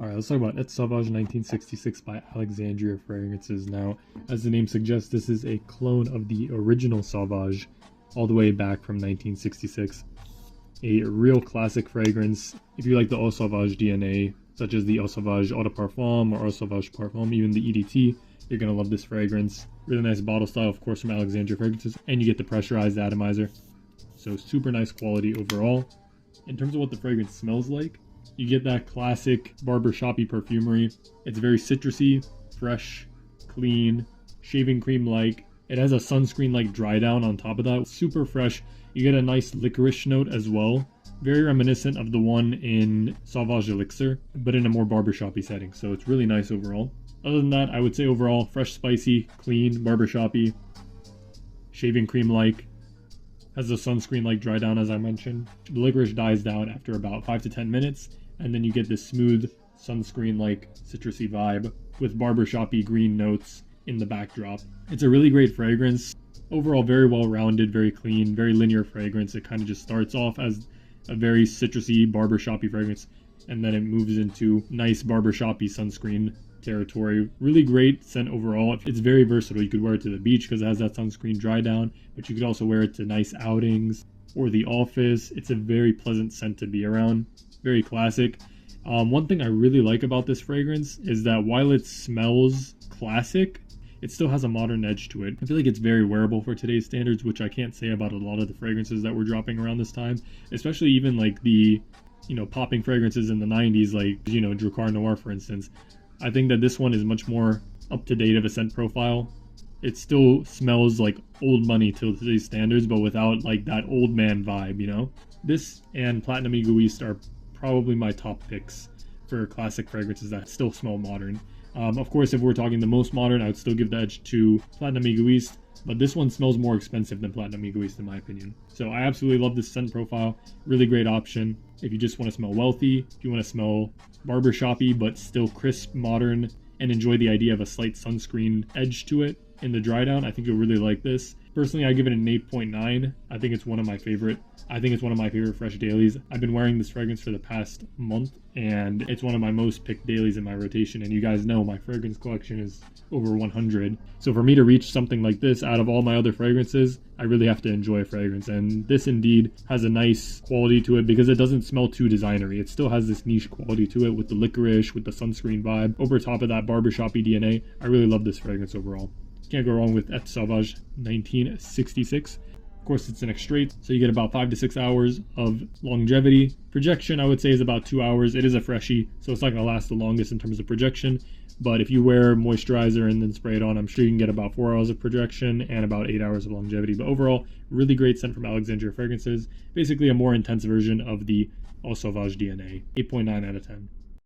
Alright, let's talk about Ete Sauvage 1966 by Alexandria fragrances. Now, as the name suggests, this is a clone of the original Sauvage, all the way back from 1966. A real classic fragrance. If you like the Eau Sauvage DNA, such as the Eau Sauvage Eau de Parfum or Eau Sauvage Parfum, even the EDT, you're going to love this fragrance. Really nice bottle style, of course, from Alexandria fragrances, and you get the pressurized atomizer. So super nice quality overall. In terms of what the fragrance smells like, you get that classic barbershop-y perfumery. It's very citrusy, fresh, clean, shaving cream-like. It has a sunscreen-like dry down on top of that. Super fresh. You get a nice licorice note as well. Very reminiscent of the one in Sauvage Elixir, but in a more barbershop-y setting. So it's really nice overall. Other than that, I would say overall, fresh, spicy, clean, barbershop-y, shaving cream-like. Has a sunscreen-like dry down, as I mentioned. The licorice dies down after about 5 to 10 minutes. And then you get this smooth, sunscreen-like, citrusy vibe with barbershop-y green notes in the backdrop. It's a really great fragrance. Overall, very well-rounded, very clean, very linear fragrance. It kind of just starts off as a very citrusy, barbershop-y fragrance, and then it moves into nice barbershop-y sunscreen territory. Really great scent overall. It's very versatile. You could wear it to the beach because it has that sunscreen dry down, but you could also wear it to nice outings or the office. It's a very pleasant scent to be around. Very classic. One thing I really like about this fragrance is that while it smells classic, it still has a modern edge to it. I feel like it's very wearable for today's standards, which I can't say about a lot of the fragrances that were dropping around this time, especially even like the, popping fragrances in the 90s, like, Drakkar Noir, for instance. I think that this one is much more up to date of a scent profile. It still smells like old money to today's standards, but without like that old man vibe, This and Platinum Egoist are probably my top picks for classic fragrances that still smell modern. Of course, if we're talking the most modern, I would still give the edge to Platinum Egoist, but this one smells more expensive than Platinum Egoist in my opinion. So I absolutely love this scent profile. Really great option if you just want to smell wealthy, if you want to smell barbershop-y but still crisp, modern, and enjoy the idea of a slight sunscreen edge to it in the dry down. I think you'll really like this. Personally, I give it an 8.9. I think it's one of my favorite. Fresh dailies. I've been wearing this fragrance for the past month, and it's one of my most picked dailies in my rotation. And you guys know my fragrance collection is over 100. So for me to reach something like this out of all my other fragrances, I really have to enjoy a fragrance. And this indeed has a nice quality to it because it doesn't smell too designery. It still has this niche quality to it with the licorice, with the sunscreen vibe. Over top of that barbershop-y DNA, I really love this fragrance overall. Can't go wrong with Ete Sauvage 1966. Of course, it's an extrait, so you get about 5 to 6 hours of longevity. Projection, I would say, is about 2 hours. It is a freshie, so it's not going to last the longest in terms of projection. But if you wear moisturizer and then spray it on, I'm sure you can get about 4 hours of projection and about 8 hours of longevity. But overall, really great scent from Alexandria fragrances. Basically a more intense version of the Eau Sauvage DNA. 8.9 out of 10.